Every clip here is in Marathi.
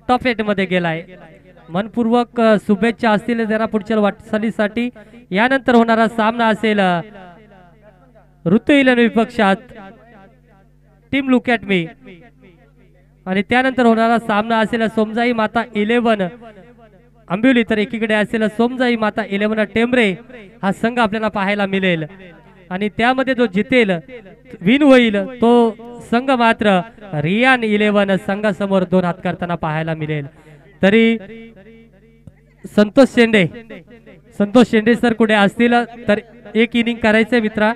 टॉप 8 मध्ये गेलाय. मनपूर्वक शुभेच्छा असतील त्यांना पुढच्या वाटचालीसाठी. यानंतर होणारा सामना असेल ऋतू इलेवन विपक्षात टीम लुक ॲट मी आणि त्यानंतर होणारा सामना असेल सोमजाई माता 11 आंबिवली, तर एकीकडे असेल सोमजाई माता 11 टेंबरे. हा संघ आपल्याला पाहायला मिळेल आणि त्यामध्ये जो जितेल विन होईल तो संघ मात्र रियान 11 संघासमोर 2 हात करताना पाहायला मिळेल. तरी संतोष शेंडे सर कुठे असतील तर एक इनिंग करायचे मित्रा.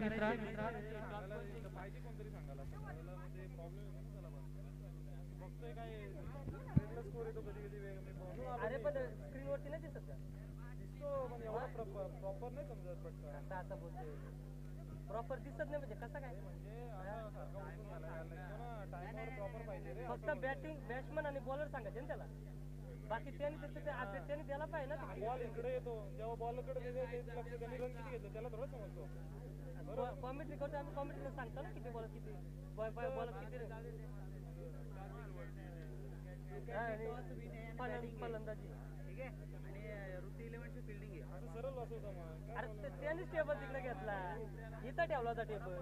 बॅटिंग बॅट्समन आणि बॉलर सांगायचे ना त्याला, बाकी त्यांनी द्यायला पाहिजे ना. बॉल इकडे येतो जेव्हा बॉलकडे लक्ष त्यांनी रन किती घेतलं त्याला थोडं समजतो. कॉमेंट्री करतो आम्ही, कॉमेंट्रीला सांगतो ना किती बॉल किती बॉल किती फलंदाजी. ठीक आहे. आणि ऋतू 11ची फिल्डिंग आहे असं सरळ लॉस होता. अरे त्यांनीच टेबल तिकडे घेतला, इथं ठेवला होता टेबल.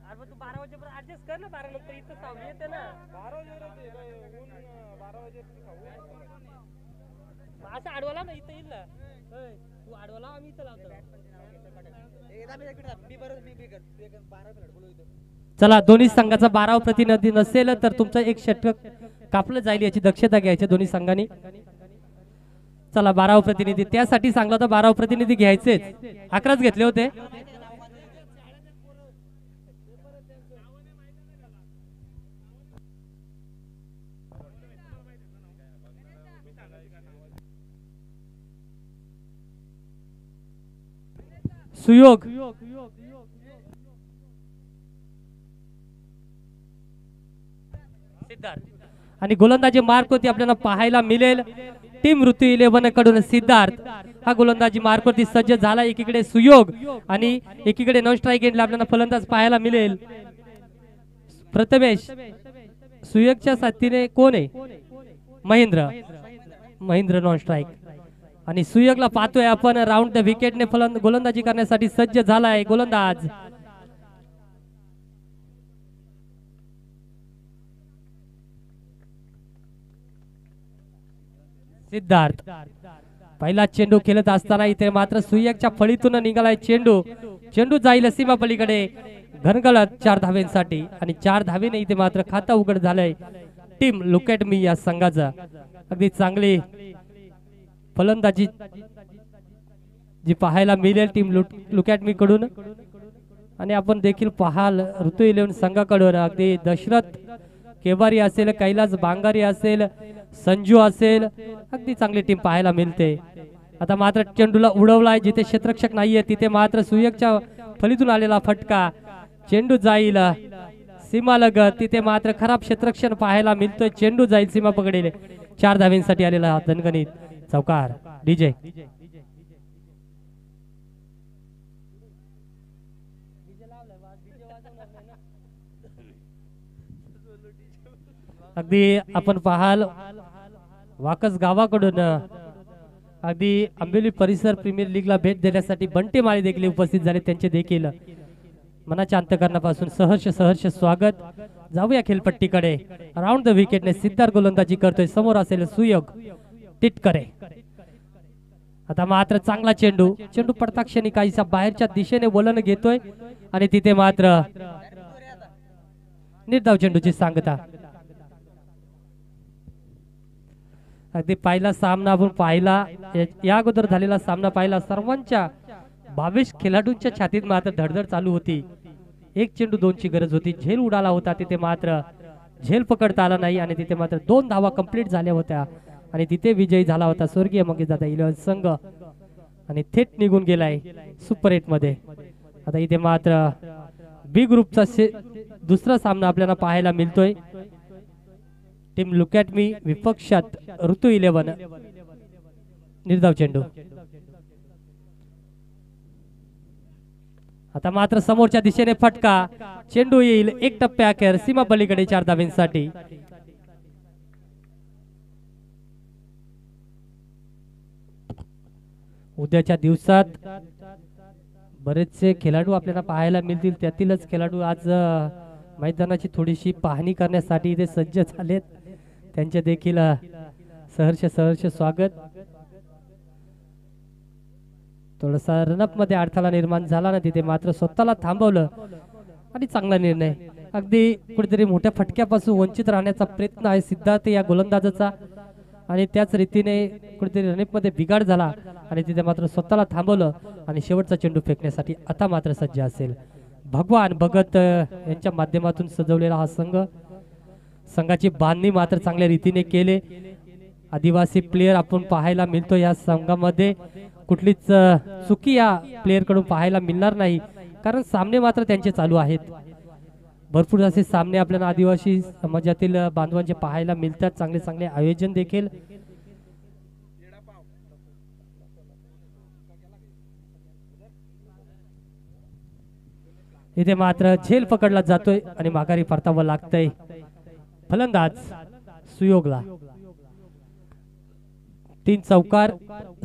अरे मग तू 12 वाजेपर्यंत ऍडजस्ट कर ना, 12 नंतर इथं सावली येते ना. 12 वाजेपर्यंत ऊन 12 वाजेपर्यंत असं आडवाला ना इथं येईल ना. तू आडवाला आम्ही इथं लावतो. चला, दोन्ही संघाचा 12 प्रतिनिधी नसेल तर तुमचं एक षटक कापलं जाईल याची दक्षता घ्यायची दोन्ही संघांनी. चला 12 प्रतिनिधी त्यासाठी सांगलं होतं, 12 प्रतिनिधी घ्यायचे, 11च घेतले होते. सुयोग सिद्धार्थ आणि गोलंदाजी मार्क होती आपल्याला पाहायला मिळेल टीम ऋतू 11 कडून. सिद्धार्थ हा गोलंदाजी मार्कवरती सज्ज झाला. एकीकडे सुयोग आणि एकीकडे नॉन स्ट्राईक एंडला आपल्याला फलंदाज पाहायला मिळेल प्रथमेश. सुयोगच्या साथीने कोण आहे? Mahendra non strike. आणि सुयोगला पाहतोय आपण राऊंड द विकेटने गोलंदाजी करण्यासाठी सज्ज झालाय गोलंदाज. सिद्धार्थ पहिला चेंडू खेळत असताना इथे मात्र सुयोगच्या फळीतून निघालाय चेंडू जाईल सीमा पलीकडे घनगळत 4 धावेंसाठी आणि 4 धावेने इथे मात्र खाता उघड झालंय टीम लुक ॲट मी या संघाचा. अगदी चांगली फलंदाजी जी पाहायला मिळेल टीम लुक ॲट मी कडून. आणि आपण देखील पाहाल ऋतू 11 संघाकडून अगदी दशरथ केवारी असेल, कैलास बांगारी असेल, संजू असेल, अगदी चांगली टीम पाहायला मिळते. आता मात्र चेंडूला उडवलाय जिथे क्षेत्ररक्षक नाहीये तिथे मात्र सुयोगच्या फलीतून आलेला फटका. चेंडू जाईल सीमालगत, तिथे मात्र खराब क्षेत्ररक्षण पाहायला मिळतोय. चेंडू जाईल सीमा पकडेल. 4 धावेंसाठी आलेला धनगणित चौकार. डीजे अगदी आपण पाहाल वाकस गावाकडून अगदी आंबिवली परिसर प्रीमियर लीगला भेट देण्यासाठी बंटे माळी देखील उपस्थित झाले. त्यांचे देखील मनाच्या अंतकरणापासून सहर्ष स्वागत. जाऊया खेळपट्टीकडे. राऊंड द विकेटने सिद्धार्थ गोलंदाजी करतोय. समोर असेल सुयोग टिटकरे. आता मात्र चांगला चेंडू पडता क्षणी काहीसा बाहेरच्या दिशेने वळण घेतोय आणि तिथे मात्र निर्धाव चेंडूची सांगता. अगदी पहिला सामना आपण पाहिला, या अगोदर झालेला सामना पाहिला. सर्वांच्या 22 खेळाडूंच्या छातीत मात्र धडधड चालू होती. एक चेंडू 2ची गरज होती. झेल उडाला होता, तिथे मात्र झेल पकडता आला नाही आणि तिथे मात्र 2 धावा कंप्लीट झाल्या होत्या आणि तिथे विजयी झाला होता स्वर्गीय मंगेशदादा 11 संघ आणि थेट निघून गेलाय सुपर 8 मध्ये. आता इथे मात्र बी ग्रुपचा दुसरा सामना आपल्याला पाहायला मिळतोय. टीम लुक ॲट मी विपक्षात ऋतू 11. निर्धाव चेंडू. आता मात्र समोरच्या दिशेने फटका. चेंडू येईल एक टप्प्या अखेर सीमा पलीकडे 4 धावेंसाठी. उद्याच्या दिवसात बरेचसे खेळाडू आपल्याला पाहायला मिळतील. त्यातीलच खेळाडू आज मैदानाची थोडीशी पाहणी करण्यासाठी इथे सज्ज झालेत. त्यांचे देखील सहर्ष स्वागत. थोडासा रनअप मध्ये अडथळा निर्माण झाला ना तिथे, मात्र स्वतःला थांबवलं आणि चांगला निर्णय. अगदी कुठेतरी मोठ्या फटक्यापासून वंचित राहण्याचा प्रयत्न आहे सिद्धार्थ या गोलंदाजाचा, आणि त्याच रीतीने कुठेतरी रनअप मध्ये बिघाड झाला आणि तिथे मात्र स्वतःला थांबवलं आणि शेवटचा चेंडू फेकण्यासाठी आता मात्र सज्ज असेल. भगवान भगत यांच्या माध्यमातून सजवलेला हा संघाची बांधणी मात्र चांगल्या रीतीने केले. आदिवासी प्लेयर आपण पाहायला मिळतो या संघामध्ये. कुठलीच चुकी या प्लेयर कडून पाहायला मिळणार नाही, कारण सामने मात्र त्यांचे चालू आहेत. भरपूर असे सामने आपल्याला आदिवासी समाजातील बांधवांचे पाहायला मिळतात. चांगले चांगले आयोजन देखील. इथे मात्र झेल पकडला जातोय आणि माघारी परतावं लागतंय. फलंदाज सुयोगला 3 चौकार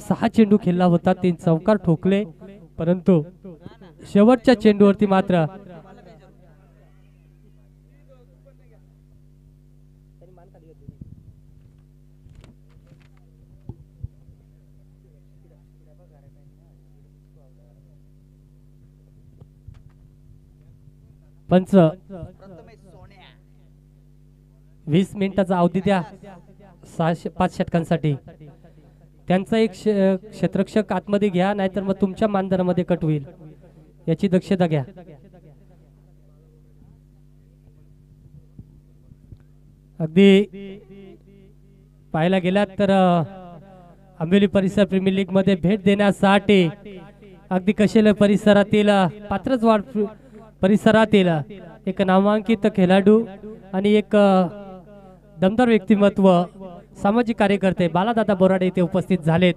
6 चेंडू खेळला होता. 3 चौकार ठोकले, परंतु शेवटच्या चेंडूवरती मात्र पंच 20 मिनिटाचा अवधी द्या 5 षटकांसाठी. त्यांचा एक क्षेत्ररक्षक आतमध्ये घ्या, नाहीतर मग तुमच्या मानधनामध्ये कट होईल, याची दक्षता घ्या. अगदी पाहायला गेलात तर आंबेली परिसर प्रीमियर लीग मध्ये भेट देण्यासाठी अगदी कशेले परिसरातील पात्रजवाड परिसरातील एक नामांकित खेळाडू आणि एक दमदार व्यक्तिमत्व सामाजिक कार्यकर्ते बालादादा बोराडे इथे उपस्थित झालेत.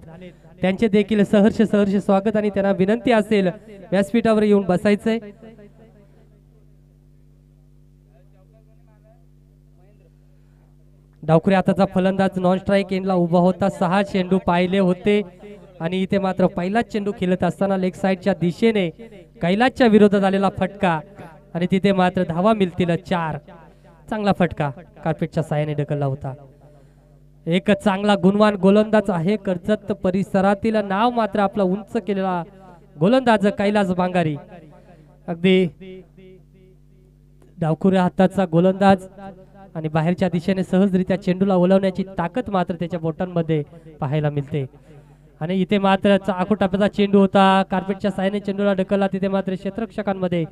त्यांचे देखील सहर्ष स्वागत आणि त्यांना विनंती असेल व्यासपीठावर येऊन बसायचंय. डावखुरी हाताचा फलंदाज नॉन स्ट्राईक एंडला उभा होता. 6 चेंडू पाहिले होते आणि इथे मात्र पहिलाच चेंडू खेळत असताना लेग साइडच्या दिशेने कैलासच्या विरोधात आलेला फटका आणि तिथे मात्र धावा मिळतील 4. चांगला फटका कार्पेटच्या साहाय्याने ढकलला होता. एक चांगला गुणवान गोलंदाज आहे. कर्जत परिसरातील नाव मात्र आपला उंच केलेला गोलंदाज कैलास बांगारी. अगदी डावखुरी हाताचा गोलंदाज आणि बाहेरच्या दिशेने सहजरित्या चेंडूला ओलावण्याची ताकद मात्र त्याच्या बोटांमध्ये पाहायला मिळते. आणि इथे मात्र आखू टाप्याचा चेंडू होता. कार्पेटच्या साहाय्याने चेंडूला ढकलला. तिथे मात्र क्षेत्ररक्षकांमध्ये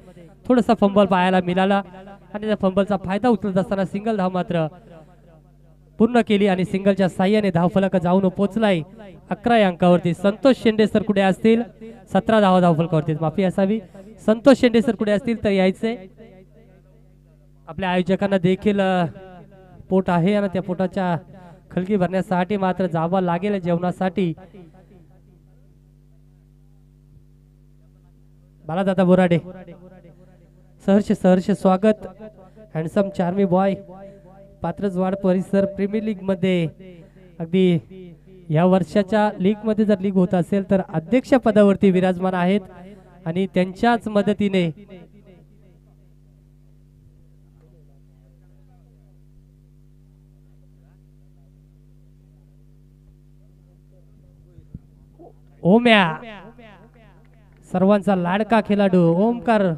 थोडासा फंबल पाहायला मिळाला आणि त्या फंबलचा फायदा उचलत असताना सिंगल धाव मात्र पूर्ण केली आणि सिंगलच्या साहाय्याने धावफलक जाऊन पोहोचलाय 11 या अंकावरती. संतोष शेंडे सर कुठे असतील? 17 धावफलकावरती माफी असावी. संतोष शेंडे सर कुठे असतील तर यायचे. आपल्या आयोजकांना देखील पोट आहे आणि त्या पोटाच्या खलगी भरण्यासाठी मात्र जावं लागेल जेवणासाठी. बालादादा बोराडे सहर्ष स्वागत. हँडसम चार्मी बॉय पात्रजवाड परिसर प्रीमियर लीग मध्ये अगदी या वर्षाच्या लीग मध्ये जर लीग होत असेल तर अध्यक्ष पदावरती विराजमान आहेत आणि त्यांच्याच मदतीने ओम्या सर्वांचा लाडका खेळाडू ओमकार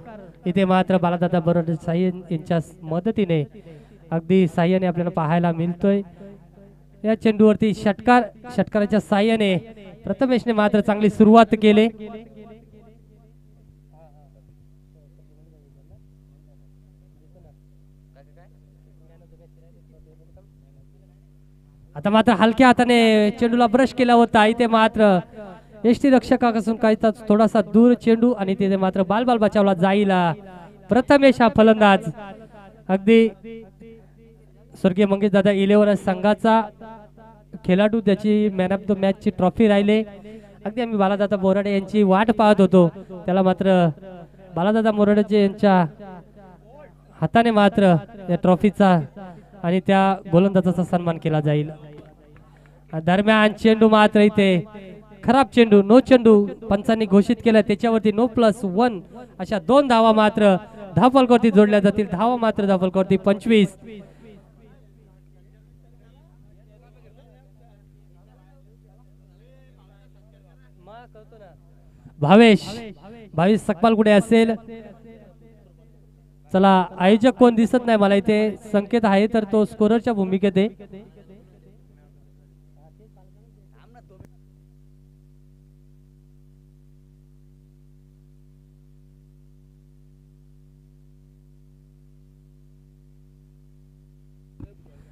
इथे मात्र बालादादा बोराडे यांच्या मदतीने अगदी साह्याने आपल्याला पाहायला मिळतोय. या चेंडूवरती षटकाराच्या साह्याने प्रथमेशने मात्र चांगली सुरुवात केली. आता मात्र हलक्या हाताने चेंडूला ब्रश केला होता. इथे मात्र यष्टी रक्षकापासून काही थोडासा दूर चेंडू आणि तिथे मात्र बाल बचावला जाईल. प्रथमेश हा फलंदाज अगदी स्वर्गीय मंगेश दादा 11 संघाचा खेळाडू, त्याची मॅन ऑफ द मॅच ची ट्रॉफी राहिले. अगदी आम्ही बालादादा बोराडे यांची वाट पाहत होतो. त्याला मात्र बालादादा बोराडे यांच्या हाताने मात्र या ट्रॉफीचा आणि त्या गोलंदाजाचा सन्मान केला जाईल. दरम्यान चेंडू मात्र इथे खराब चेंडू, नो चेंडू पंचांनी घोषित केला, त्याच्यावरती नो +1 अशा 2 धावा मात्र धावफलकावरती जोडल्या जातील. धावा मात्र धावफलकावरती 25. भावेश सकपाल कुठे असेल? चला, आयोजक कोण दिसत नाही मला इथे, संकेत आहे तर तो स्कोररच्या भूमिकेत आहे.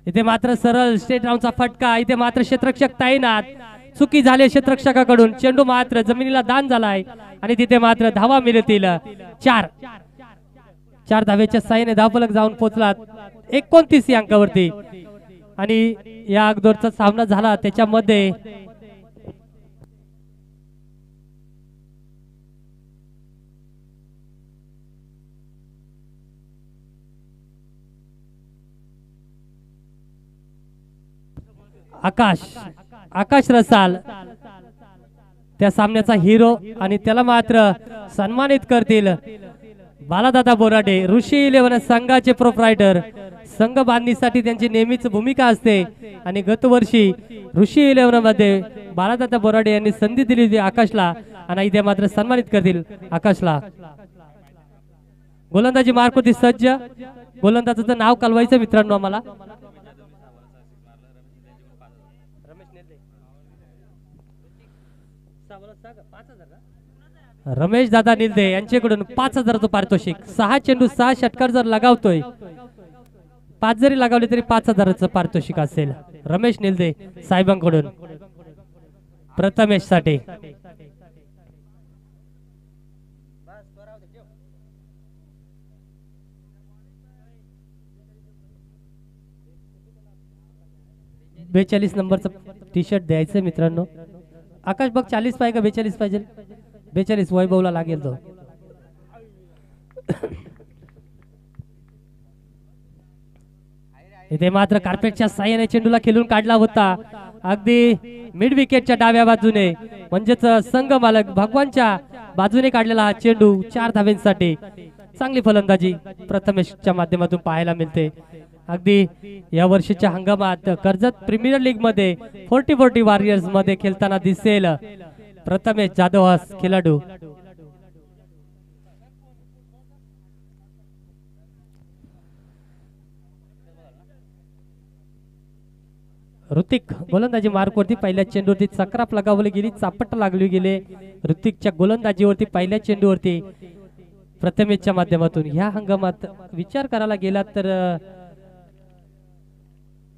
इथे मात्र सरळ स्टेट राऊंडचा फटका, इथे मात्र क्षेत्ररक्षक तैनात, चुकी झाली क्षेत्ररक्षकाकडून, चेंडू मात्र जमिनीला दान झालाय आणि तिथे मात्र धावा मिळतील 4. 4 धावेच्या साहाय्याने धावफलक जाऊन पोहोचला 29 अंकावरती. आणि या अगोदरचा सामना झाला त्याच्यामध्ये आकाश रसाल त्या सामन्याचा हिरो आणि त्याला मात्र सन्मानित करतील बालादादा बोराडे, ऋषी 11 संघाचे प्रोप्रायटर. संघ बांधणीसाठी त्यांची नेहमीच भूमिका असते आणि गतवर्षी ऋषी 11 मध्ये बालादादा बोराडे यांनी संधी दिली होती आकाशला आणि इथे मात्र सन्मानित करतील आकाशला. गोलंदाजी मार्क सज्ज. गोलंदाजाचं नाव कळवायचं मित्रांनो आम्हाला. रमेश दादा निलदे यांच्याकडून 5,000चं पारितोषिक. 6 चेंडू 6 षटकार जर लगावतोय, 5 जरी लगावले तरी 5,000चं पारितोषिक असेल रमेश निलदे साहेबांकडून प्रथमेश साठी. बेचाळीस नंबरचं टी शर्ट द्यायचं मित्रांनो. आकाश बघ 40 पाहिजे का 42 पाहिजे? 42 वैभवला लागेल तो. इथे मात्र कार्पेटच्या साह्याने चेंडूला खेळून काढला होता अगदी मिड विकेटच्या डाव्या बाजूने, म्हणजेच संघ मालक भगवानच्या बाजूने काढलेला हा चेंडू 4 धावेंसाठी. चांगली फलंदाजी प्रथमेशच्या माध्यमातून पाहायला मिळते. अगदी या वर्षीच्या हंगामात कर्जत प्रीमियर लीग मध्ये 40-40 वॉरियर्स मध्ये खेळताना दिसेल प्रथमेश जाधव हा खेळाडू. ऋतिक गोलंदाजी मार्कवरती पहिल्या चेंडूवरती चक्राप लगावली गेली, चापट लागली गेले ऋतिकच्या गोलंदाजीवरती पहिल्या चेंडूवरती प्रथमेशच्या माध्यमातून. ह्या हंगामात विचार करायला गेला तर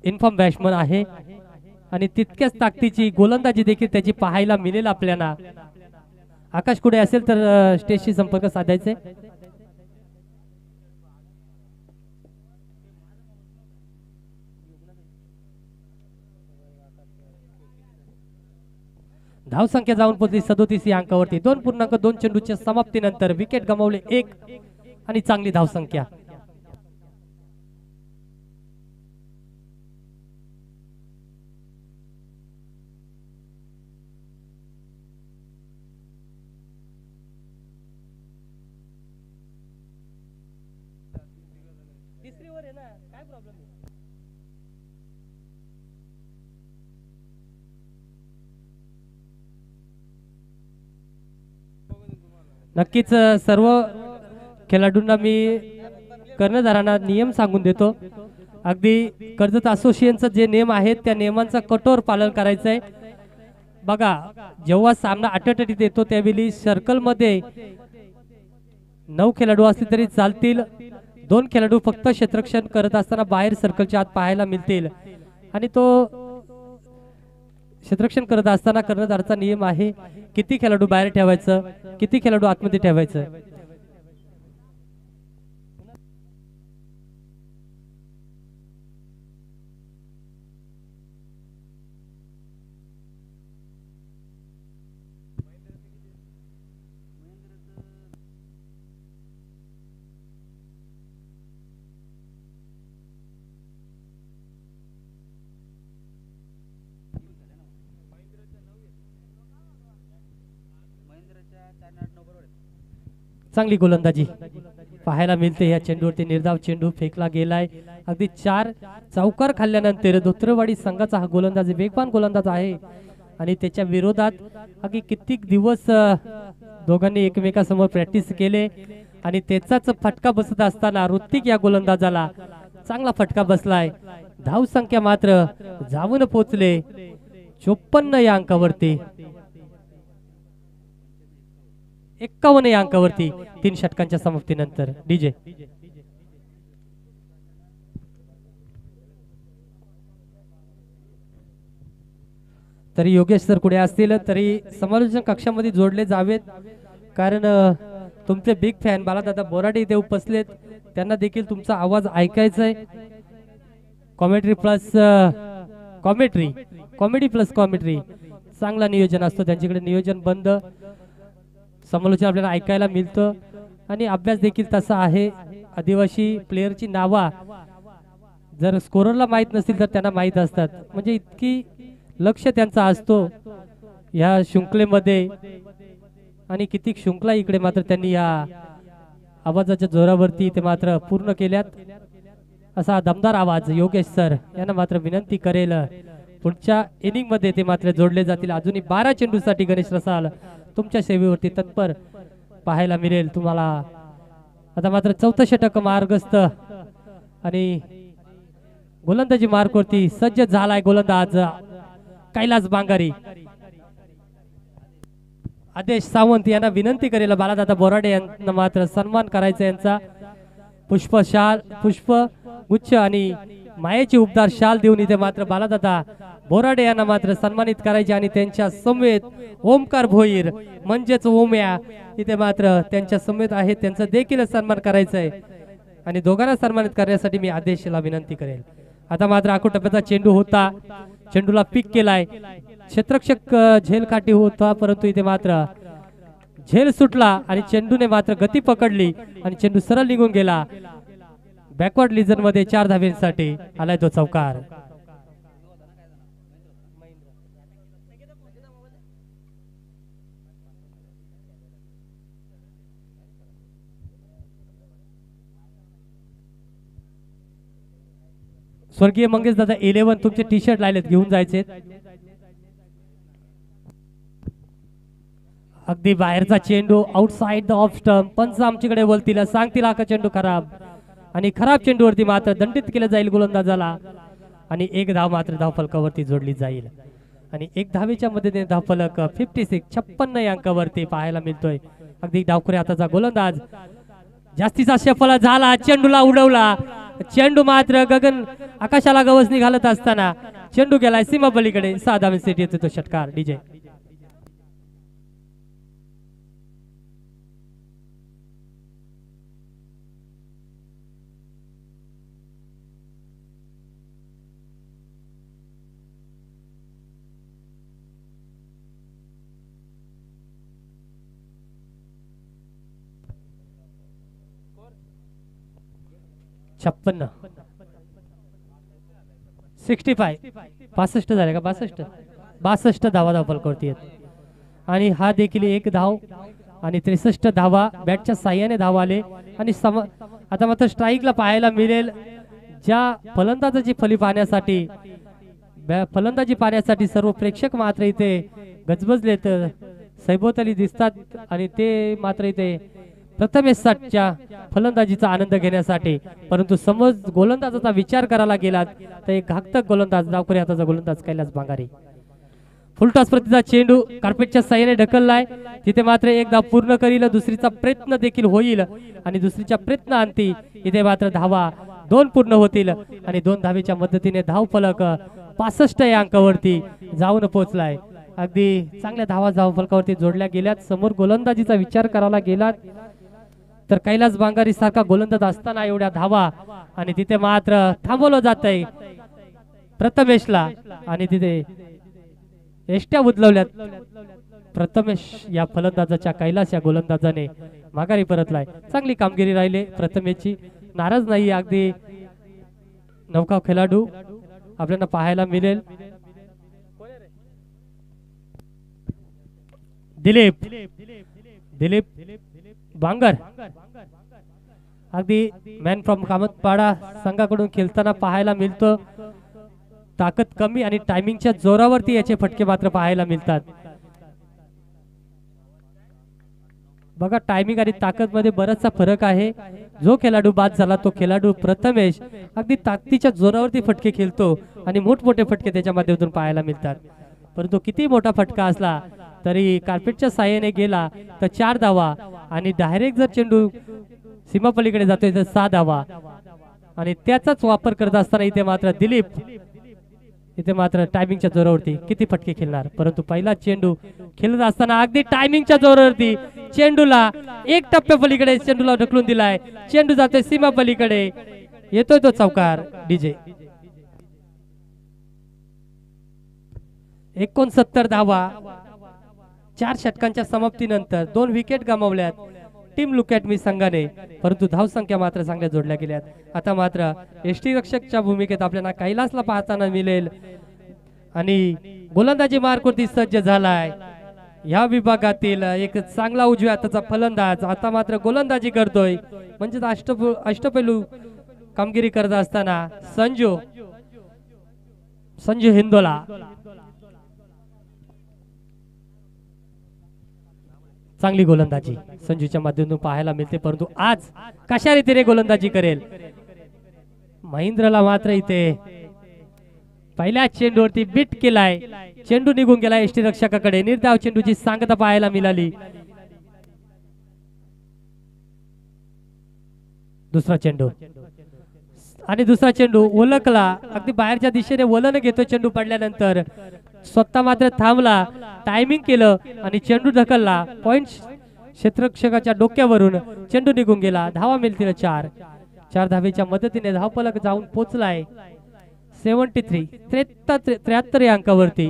इन्फॉर्म बॅट्समन आहे आणि तितक्याच ताकदीची गोलंदाजी देखील त्याची पाहायला मिळेल आपल्याला. आकाश कुठे असेल तर स्टेजशी संपर्क साधायचे. धावसंख्या जाऊन पोहोचली 37 अंकावरती. 2.2 चेंडूच्या समाप्तीनंतर विकेट गमावले 1 आणि चांगली धावसंख्या. नक्कीच सर्व खेळाडूंना मी कर्णधारांना नियम सांगून देतो. अगदी कर्जत असोसिएशनचा जे नियम आहेत त्या नियमांचा कठोर पालन करायचं आहे. बघा, जेव्हा सामना अटटटीत येतो त्यावेळी सर्कल मध्ये 9 खेळाडू असले तरी चालतील. 2 खेळाडू फक्त क्षेत्ररक्षण करत असताना बाहेर सर्कलच्या आत पाहायला मिळतील आणि तो क्षेत्ररक्षण करत असताना कर्णधाराचा नियम आहे किती खेळाडू बाहेर ठेवायचं, किती खेळाडू आतमध्ये ठेवायचं. चांगली गोलंदाजी पाहायला मिळते या चेंडूवरती. निर्धाव चेंडू फेकला गेलाय. अगदी 4 चौकार खाल्ल्यानंतर धोत्रवाडी संघाचा हा गोलंदाज वेगवान गोलंदाज आहे आणि त्याच्या विरोधात अगदी कित्येक दिवस दोघांनी एकमेकांसमोर प्रॅक्टिस केले आणि त्याचाच फटका बसत असताना ऋत्विक या गोलंदाजाला चांगला फटका बसलाय. धाव संख्या मात्र जाऊन पोहोचले 54 या अंकावरती. 51 या अंकावरती 3 षटकांच्या समाप्तीनंतर. डीजे तरी योगेश सर कुठे असतील तरी समालोचन कक्षामध्ये जोडले जावेत, कारण तुमचे बिग फॅन बालादादा बोराडे इथे उपस्थित, त्यांना देखील तुमचा आवाज ऐकायचा आहे. Commentary plus comedy plus commentary चांगला नियोजन असतो त्यांच्याकडे. नियोजन बंद समालोचन आपल्याला ऐकायला मिळतं आणि अभ्यास देखील तसा आहे. आदिवासी प्लेयरची नावा जर स्कोररला माहीत नसतील तर त्यांना माहीत असतात, म्हणजे इतकी लक्ष त्यांचा असतो या शृंखलेमध्ये. आणि किती शृंखला इकडे मात्र त्यांनी या आवाजाच्या जोरावरती ते मात्र पूर्ण केल्यात. असा दमदार आवाज योगेश सर यांना मात्र विनंती करेल पुढच्या इनिंग मध्ये ते मात्र जोडले जातील. अजूनही 12 चेंडूसाठी गणेश रसाल तुमच्या सेवेवरती तत्पर पाहायला मिळेल तुम्हाला. आता मात्र 4थं षटक मार्गस्थ आणि गोलंदाजी मार्कवरती सज्ज झालाय गोलंदाज कैलास बांगारी. आदेश सावंत यांना विनंती करेल बालादादा बोराडे यांना मात्र सन्मान करायचा. यांचा पुष्प गुच्छ आणि मायेची उपदार शाल देऊन इथे मात्र बालादादा बोराडे यांना मात्र सन्मानित करायचे आणि त्यांच्या समवेत ओमकार भोईर म्हणजेच ओम्या इथे मात्र त्यांच्या समवेत आहेत, त्यांचा देखील सन्मान करायचा आहे आणि दोघांना सन्मानित करण्यासाठी मी आदेशला विनंती करेल. आता मात्र आखूड टप्प्याचा चेंडू होता, चेंडूला पिक केलाय. क्षेत्ररक्षक झेल काठी होता, परंतु इथे मात्र झेल सुटला आणि चेंडूने मात्र गती पकडली आणि चेंडू सरळ निघून गेला. बॅकवर्ड लिजन मध्ये 4 धावेंसाठी आलाय तो चौकार. स्वर्गीय मंगेश दादा 11 तुमचे टी शर्ट लायलेत, घेऊन जायचे. अगदी बाहेरचा चेंडू आउटसाइड द ऑफ स्टंप. पंच आमच्याकडे बोलतील, सांगतील हा चेंडू खराब आणि खराब चेंडूवरती मात्र दंडित केलं जाईल गोलंदाजाला आणि 1 धाव मात्र धावफलकावरती जोडली जाईल आणि 1 धावेच्या मदतीने धावफलक 56 या अंकावरती पाहायला मिळतोय. अगदी डावखुरे हाताचा गोलंदाज जास्तीचा सफल झाला, चेंडूला उडवला. चेंडू मात्र गगन आकाशाला गवसणी घालत असताना चेंडू गेलाय सीमा पलीकडे. 6 धावेंसाठी येतो तो षटकार. डीजे 56 65 65 झाले का? 62 धावा धावफलकावरती आहेत आणि हा देखील 1 धाव आणि 63 धावा बॅटच्या साह्याने धाव आले आणि आता मात्र स्ट्राईकला पाहायला मिळेल. ज्या फलंदाजाची फली पाहण्यासाठी फलंदाजी पाहण्यासाठी सर्व प्रेक्षक मात्र इथे गजबजलेत, सैभोवताली दिसतात आणि ते मात्र इथे प्रथमेशच्या फलंदाजीचा आनंद घेण्यासाठी. परंतु समज गोलंदाजाचा विचार करायला गेला तर एक घातक गोलंदाज डावखुरे हाताचा गोलंदाज कैलास बांगारी. फुलटॉस प्रतीचा चेंडू कार्पेटच्या साह्याने ढकललाय. तिथे मात्र 1 धाव पूर्ण करील, दुसरीचा प्रयत्न देखील होईल आणि दुसरीच्या प्रयत्न अंती इथे मात्र धावा 2 पूर्ण होतील आणि 2 धावेच्या मदतीने धाव फलक 65 या अंकावरती जाऊन पोहोचलाय. अगदी चांगल्या धावा धाव फलकावरती जोडल्या गेल्यात. समोर गोलंदाजीचा विचार करायला गेलात तर कैलास बांगारी सारखा गोलंदाज असताना एवढ्या धावा आणि तिथे मात्र थांबवलं जात आहे प्रथमेशला आणि तिथे एष्ट्या उदलवल्यात. प्रथमेश या फलंदाजाच्या कैलास या गोलंदाजाने माघारी परतलाय. चांगली कामगिरी राहिली प्रथमेशची, नाराज नाही. अगदी नौका खेळाडू आपल्याला पाहायला मिळेल. दिलीप दिलीप बांगर अगदी मॅन फ्रॉम कामतपाडा संघाकडून खेळताना पाहायला मिळतो. ताकद कमी आणि टायमिंगच्या जोरावरती याचे फटके मात्र पाहायला मिळतात. बघा टायमिंग आणि ताकद मध्ये बराचसा फरक आहे. जो खेळाडू बाद झाला तो खेळाडू प्रथमेश अगदी ताकदीच्या जोरावरती फटके खेळतो आणि मोठमोठे फटके त्याच्या माध्यमातून पाहायला मिळतात. परंतु किती मोठा फटका असला तरी कार्पेटच्या साह्याने गेला तर 4 धावा आणि डायरेक्ट जर चेंडू सीमापलीकडे जातोय तर 6 धावा आणि त्याचाच वापर करत असताना इथे मात्र दिलीप इथे मात्र टायमिंगच्या जोरावरती किती फटके खेळणार. परंतु पहिला चेंडू खेळत असताना अगदी टायमिंगच्या जोरावरती चेंडूला एक टप्प्या पलीकडे चेंडूला ढकलून दिलाय. चेंडू जातोय सीमा पलीकडे येतोय तो चौकार. डीजे 69 धावा 4 षटकांच्या समाप्तीनंतर 2 विकेट गमावल्यात टीम लुक ॲट मी संघाने. परंतु धावसंख्या मात्र चांगल्या जोडल्या गेल्यात. आता मात्र यष्टीरक्षकच्या भूमिकेत आपल्याला कैलासला पाहताना मिळेल आणि गोलंदाजी मार्कवरती सज्ज झालाय या विभागातील एक चांगला उजव्या हाताचा फलंदाज. आता मात्र गोलंदाजी करतोय म्हणजे अष्टपैलू कामगिरी करत असताना संजू हिंदोला. चांगली गोलंदाजी संजूच्या माध्यमातून पाहायला मिळते. परंतु आज कशा रीतीने गोलंदाजी करेल महेंद्रला मात्र इथे पहिल्या चेंडूवरती बीट केलाय. चेंडू निघून गेला यष्टीरक्षकाकडे. निर्धाव चेंडूची सांगता पाहायला मिळाली. दुसरा चेंडू आणि दुसरा चेंडू ओळखला अगदी बाहेरच्या दिशेने वलन घेतो. चेंडू पडल्यानंतर स्वतः मात्र थांबला टायमिंग केलं आणि चेंडू ढकलला. पॉइंट क्षेत्ररक्षकाच्या डोक्यावरून चेंडू निघून गेला. धावा मिळतील 4 धावेच्या मदतीने धावफलक जाऊन पोहोचलाय 73 या अंकावरती.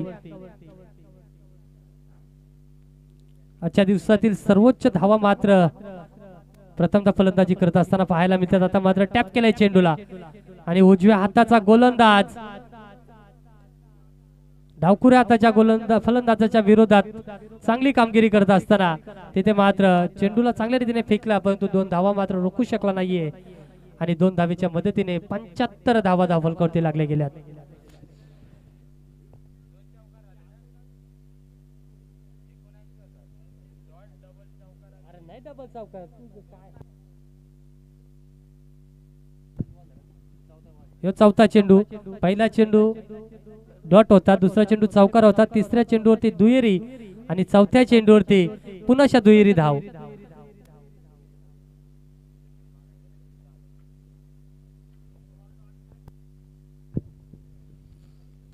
आजच्या दिवसातील सर्वोच्च धावा मात्र प्रथमतः फलंदाजी करत असताना पाहायला मिळतात. आता मात्र टॅप केलाय चेंडूला आणि उजव्या हाताचा गोलंदाज डावखुऱ्या हाताच्या फलंदाजाच्या विरोधात चांगली कामगिरी करत असताना तिथे मात्र चेंडूला चांगल्या रीतीने फेकला. परंतु 2 धावा मात्र रोखू शकला नाहीये आणि 2 धावेच्या मदतीने 75 धावा धावफलकावरती लागल्या गेल्यात. चौथा चेंडू पहिला चेंडू डॉट होता. दुसरा चेंडू चौकार होता. तिसऱ्या चेंडूवरती दुहेरी आणि चौथ्या चेंडूवरती पुन्हा दुहेरी धाव.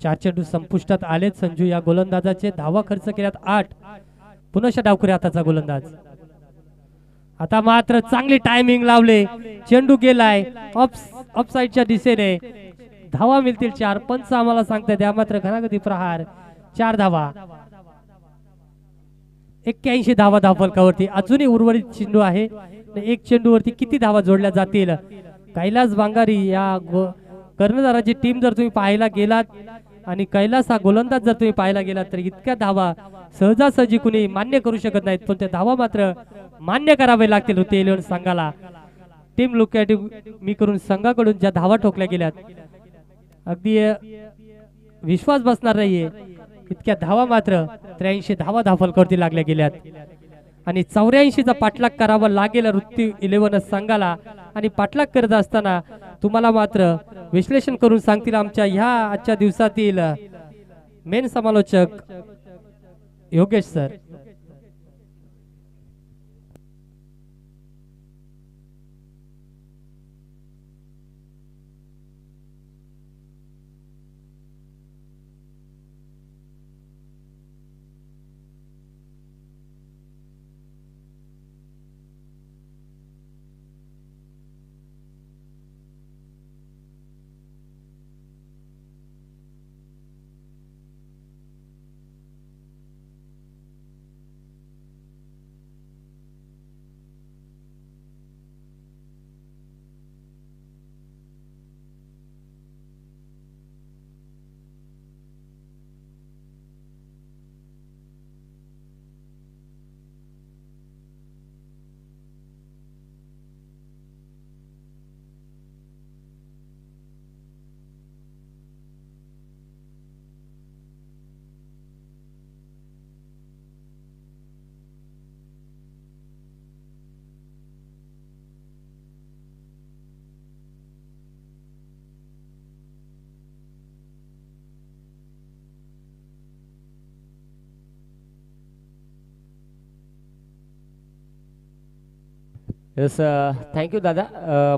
चार चेंडू संपुष्टात आलेत. संजू या गोलंदाजाचे धावा खर्च केल्यात 8. पुन्हा डावखुऱ्या हाताचा गोलंदाज. आता मात्र चांगली टायमिंग लावले. चेंडू गेलाय ऑफ साइडच्या दिशेने. धावा मिळतील 4. पंच आम्हाला सांगतात त्या मात्र घनागती प्रहार 4 धावा 81 धावा धावफलकावरती. अजूनही उर्वरित चेंडू आहे. एक चेंडूवरती किती धावा जोडल्या जातील. कैलास बांगारी या कर्णधाराची टीम जर तुम्ही पाहायला गेलात आणि कैलास हा गोलंदाज जर तुम्ही पाहायला गेलात तर इतक्या धावा सहजासहजी कुणी मान्य करू शकत नाहीत. पण त्या धावा मात्र मान्य करावे लागतील ऋती 11 संघाला. टीम लुक ॲट मी करून संघाकडून ज्या धावा ठोकल्या गेल्यात अगदी विश्वास बसणार नाहीये. इतक्या धावा मात्र 83 धावा धावफलकावरती लागल्या गेल्यात आणि 84चा पाठलाग करावा लागेल ऋती 11 संघाला. आणि पाठलाग करत असताना तुम्हाला मात्र विश्लेषण करून सांगतील आमच्या ह्या आजच्या दिवसातील मेन समालोचक योगेश सर. येस, थँक्यू दादा.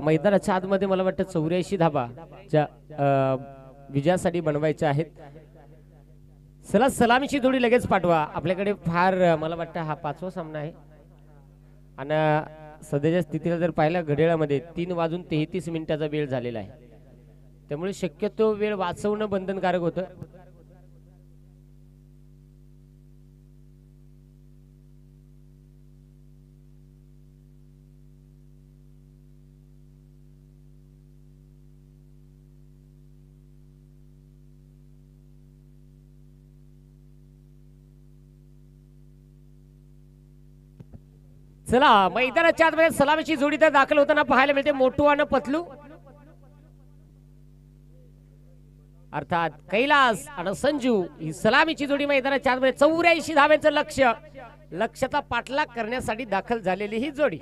मैदानाच्या आतमध्ये मला वाटतं 84 धाबा ज्या विजयासाठी बनवायच्या आहेत. चला सलामीची जोडी लगेच पाठवा. आपल्याकडे फार मला वाटतं हा 5वा सामना आहे आणि सध्याच्या स्थितीला जर पाहिलं घड्याळामध्ये 3:33 वेळ झालेला आहे. त्यामुळे शक्यतो वेळ वाचवणं बंधनकारक होतं. चला मैदानाच्या आतमध्ये सलामीची जोडी तर दाखल होताना पाहायला मिळते. मोटू आणि पतलू अर्थात कैलास आणि संजू ही सलामीची जोडी मैदानाच्या आतमध्ये 84 धाव्यांचं लक्ष्याचा पाठलाग करण्यासाठी दाखल झालेली ही जोडी.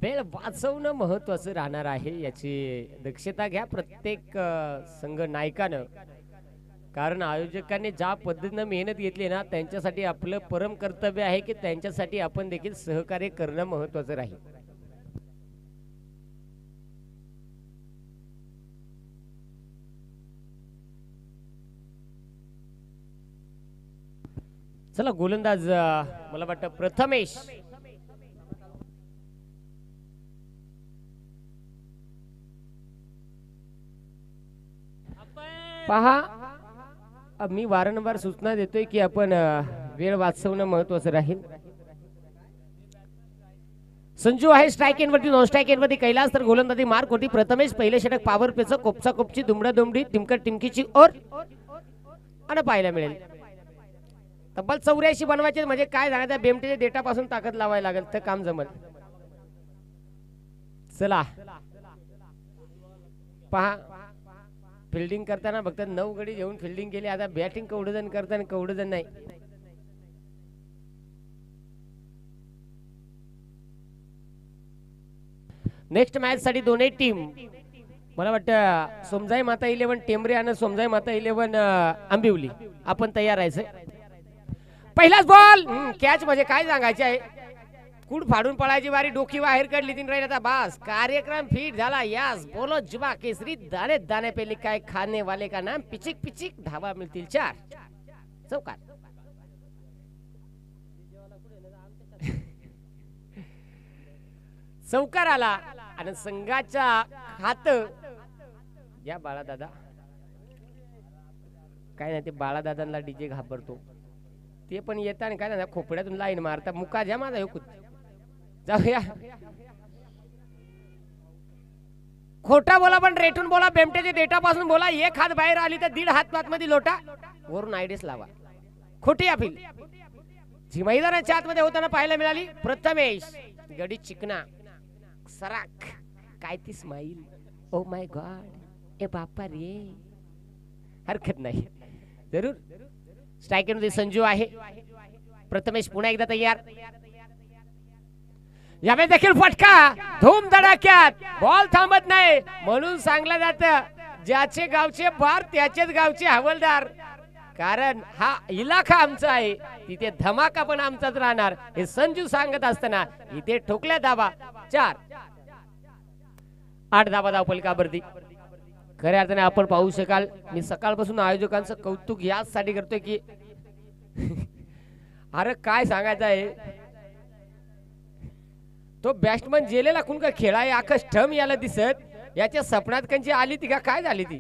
वेळ वाचवणं महत्वाचं राहणार आहे, याची दक्षता घ्या प्रत्येक संघ नायकानं. कारण आयोजकांनी ज्या पद्धतीनं मेहनत घेतली ना, त्यांच्यासाठी आपलं परम कर्तव्य आहे की त्यांच्यासाठी आपण देखील सहकार्य करणं महत्वाचं राहील. चला गोलंदाज मला वाटतं प्रथमेश. पहा मी वारंवार सूचना देतोय की आपण वेळ वाचवणं महत्वाचं राहील. संजू आहे स्ट्राइक एंडवरती, नॉन स्ट्राइक एंडवरती कैलास, तर गोलंदाजी मार्क होती प्रथमेश. पहिले षटक पॉवर पेचं कोपचा कोपची दुमडा दुमडी टिमकट टिमकीची ओर आणि पाहायला मिळेल. तब्बल 84 बनवायचे म्हणजे काय सांगायचं, बेमटीच्या डेटापासून ताकद लावायला लागेल तर काम जमल. चला पहा फिल्डिंग करताना फक्त 9 गडी घेऊन फिल्डिंग केली. आता बॅटिंग कवडजण करताना कवडजण नाही. नेक्स्ट मॅच साठी दोन्ही टीम मला वाटतं सोमजाई माता 11 टेंबरे आणि सोमजाई माता 11 आंबिवली आपण तयार आहे. पहिलाच बॉल कॅच म्हणजे काय सांगायचे आहे, कुड फाडून पळायची वारी, डोकी बाहेर काढली तीन राहिला. बास कार्यक्रम फिट झाला. यास बोलो जुबा केसरी, दाने दाने पे लिखा है खाने वाले का नाम, पिचिक पिचिक धावा मिळतील 4 चौकार. चौकार आला आणि संघाच्या खात या बाळादादा काय नाही, ते बाळादादांना डीजे घाबरतो ते पण येतात काय ना खोपड्यातून लाईन मारता. मुका ज्या माझा कुत जाऊया. खोटा बोला पण रेटून बोला, बेमट्याच्या डेटापासून बोला. एक हात बाहेर आली तर 1.5 हात आतमध्ये लोटा, वरून आयडीस लावा. खोटी अपील जी मैदानाच्या आतमध्ये होताना पाहायला मिळाली. प्रथमेश गडी चिकना सराक, काय ती स्माईल, ओ माय गॉड, ए बापा रे. हरकत नाही, जरूर. स्ट्रायकर मध्ये संजू आहे. प्रथमेश पुन्हा एकदा तयार. यावेळी देखील फटका धूम धडाक्यात, बॉल थांबत नाही म्हणून सांगलं जातं ज्याचे गावचे बार त्याचेच गावचे हवालदार. कारण हा इलाका आमचा आहे, तिथे धमाका पण आमचाच राहणार हे संजू सांगत असताना इथे ठोकल्या धावा 4. 8 धावा धावपलकावरती. खऱ्या अर्थाने आपण पाहू शकाल, मी सकाळपासून आयोजकांचं कौतुक यासाठी करतोय की अरे काय सांगायचं आहे, तो बॅट्समन जेलेला कुण का खेळाय आकाश ठम याला दिसत, याच्या सपनात कंची आली ती का काय झाली ती.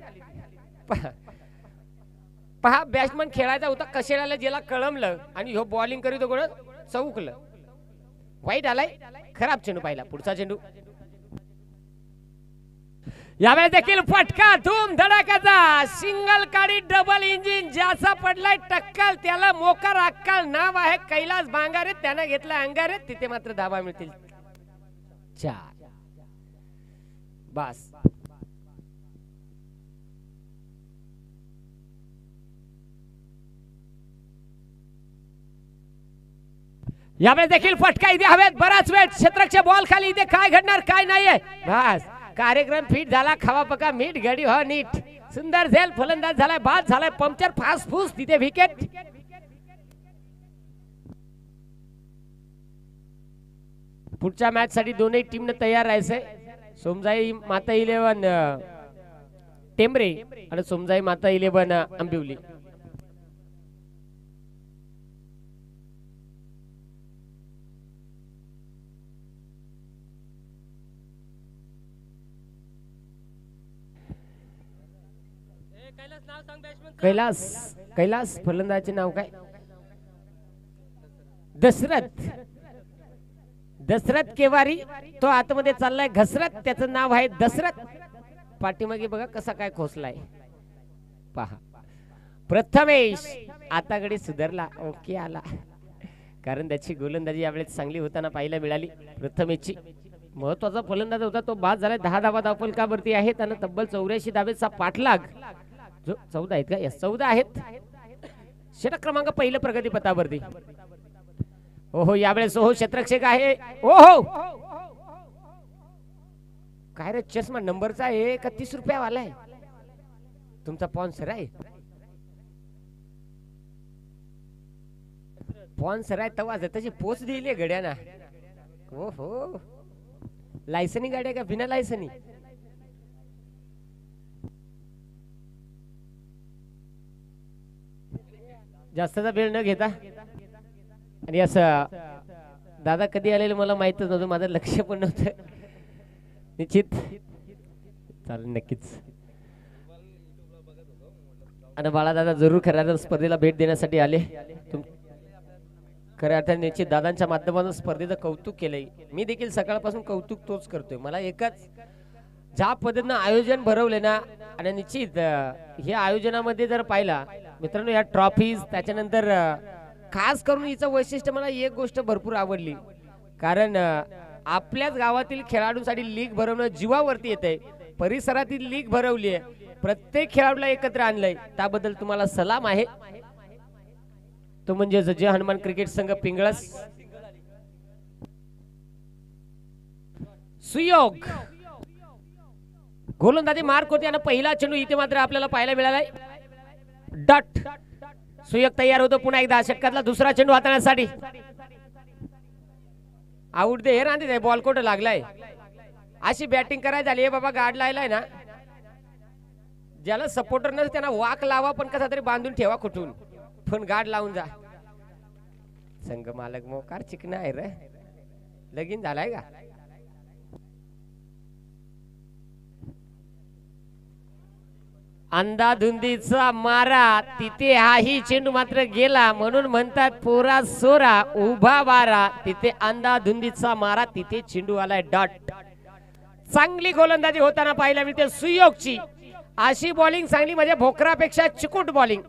पहा बॅट्समन खेळायचा होता, कशेळाला जेला कळमलं आणि ह्यो बॉलिंग करीत कोण चौकलं. वाईट आलाय, खराब चेंडू पाहिला. पुढचा चेंडू यावेळी देखील फटका धूम धडाक्याचा, सिंगल काडी डबल इंजिन, ज्याचा पडलाय टक्कल त्याला मोकार अक्कल. नाव आहे कैलास बांगारे, त्यानं घेतला अंगारे. तिथे मात्र धावा मिळतील 4. बस यावेळेस देखील फटका इथे हवेत, बराच वेळ क्षेत्ररक्षक बॉल खाली, इथे काय घडणार काय नाहीये. बस कार्यक्रम फिट झाला, खावा पका मीठ गडी हो नीट. सुंदर झेल, फलंदाज झालाय, बाद झालाय, पंक्चर फास फूस, तिथे विकेट. पुढच्या मॅच साठी दोन्ही टीम तयार राहायचंय. सोमजाई माता 11 टेंबरे आणि सोमजाई माता 11 आंबिवली. कैलास कैलास फलंदाजाचे नाव काय? दशरथ दशरथ केवारी. तो आतमध्ये चाललाय घसरत, त्याचं नाव आहे दशरथ. पाठीमागे बघा कसा काय खोसलाय पहा. प्रथमेश आताकडे सुधारला, ओके आला, कारण त्याची गोलंदाजी यावेळेस चांगली होताना पाहायला मिळाली. प्रथमेशची महत्वाचा फलंदाज होता तो बाद झाला. 10 धावा धावफलकावरती आहे, त्यानं तब्बल 84 धावेचा पाठलाग. जो 14 आहेत का? यस 14 आहेत. षटक क्रमांक पहिलं प्रगतीपथावरती. ओहो यावेळेस ओहो क्षेत्ररक्षक आहे. ओहो काय रे, चष्मा नंबरचा आहे का 30 रुपयावाला आहे? तुमचा स्पॉन्सर आहे? स्पॉन्सर आहे तवा त्याची पोच दिली गड्याना. ओहो लायसनी गाड्या का बिना लायसनी? जास्तचा वेळ न घेता, आणि असं दादा कधी आलेले मला माहितच नव्हतं, माझं लक्ष पण नव्हतं. निश्चित चालेल नक्कीच. आणि बाळा दादा जरूर खऱ्या स्पर्धेला भेट देण्यासाठी आले. खऱ्या अर्थाने निश्चित दादांच्या माध्यमातून स्पर्धेचं कौतुक केलंय. मी देखील सकाळपासून कौतुक तोच करतोय. मला एकच, ज्या पद्धतीनं आयोजन भरवले ना, आणि निश्चित हे आयोजनामध्ये जर पाहिला मित्रांनो, या ट्रॉफीज त्याच्यानंतर खास करून हिचं वैशिष्ट्य मला एक गोष्ट भरपूर आवडली, कारण आपल्याच गावातील खेळाडूंसाठी लीग भरवणं जीवावरती येते. परिसरातील लीग भरवली आहे, प्रत्येक खेळाडूला एकत्र आणलंय, त्याबद्दल तुम्हाला सलाम आहे. तो म्हणजे जय हनुमान क्रिकेट संघ पिंगळस. सुयोग गोलंदाजी मार्क होते आणि पहिला चेंडू इथे मात्र आपल्याला पाहायला मिळालाय. डट सुयोग तयार होतो पुन्हा एकदा षटकातला दुसरा चेंडू हाताळण्यासाठी. आउट दे हे रांधी बॉल कोट लागलाय. अशी बॅटिंग करायची झाली बाबा. गाड लायलाय ना, ज्याला सपोर्टर नसते त्यांना वाक लावा, पण कसा तरी बांधून ठेवा कुठून, पण गाड लावून जा. संघ मालक मोकार चिकना आहे रे. लगीन झालाय का? अंधाधुंदीचा मारा, तिथे हाही चेंडू मात्र गेला, म्हणून म्हणतात पोरा सोरा उभा बारा. तिथे अंधाधुंदीचा मारा, तिथे चेंडू आलाय डॉट. चांगली गोलंदाजी होताना पाहायला मिळते सुयोगची. अशी बॉलिंग चांगली म्हणजे भोकरापेक्षा चिकूट बॉलिंग,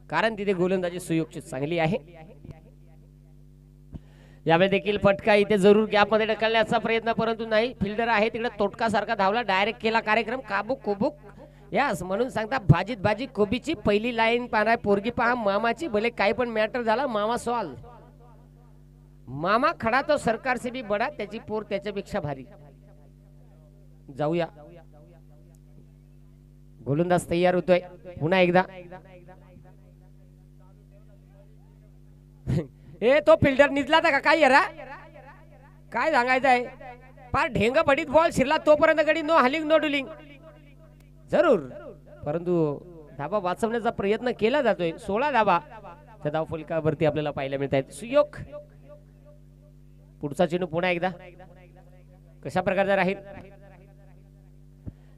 कारण तिथे गोलंदाजी सुयोगची चांगली आहे. यावेळी देखील फटका इथे जरूर गॅप मध्ये ढकलण्याचा प्रयत्न, परंतु नाही. फिल्डर आहे तिकडे तोटका सारखा धावला, डायरेक्ट केला कार्यक्रम. काबूक कुबूक यास म्हणून सांगता भाजीत भाजी कोबीची. पहिली लाईन पाहणार पोरगी पहा मामाची, भले काही पण मॅटर झाला मामा सॉल्व. मामा खडा तो सरकार से भी बडा, त्याची पोर त्याच्यापेक्षा भारी. जाऊया, गोलंदाज तयार होतोय पुन्हा एकदा. ए तो फिल्डर निजला का काय यारा, काय सांगायचं आहे? फार ढेंग पडीत बॉल शिरला तोपर्यंत गडी नो हालिंग नो डुलिंग जरूर, परंतु धाबा वाचवण्याचा प्रयत्न केला जातोय. 16 धाबा त्या धाव फलकावरती आपल्याला पाहायला मिळत आहेत. सुयोग पुढचा चेंडू पुन्हा एकदा कशा प्रकारचा राहील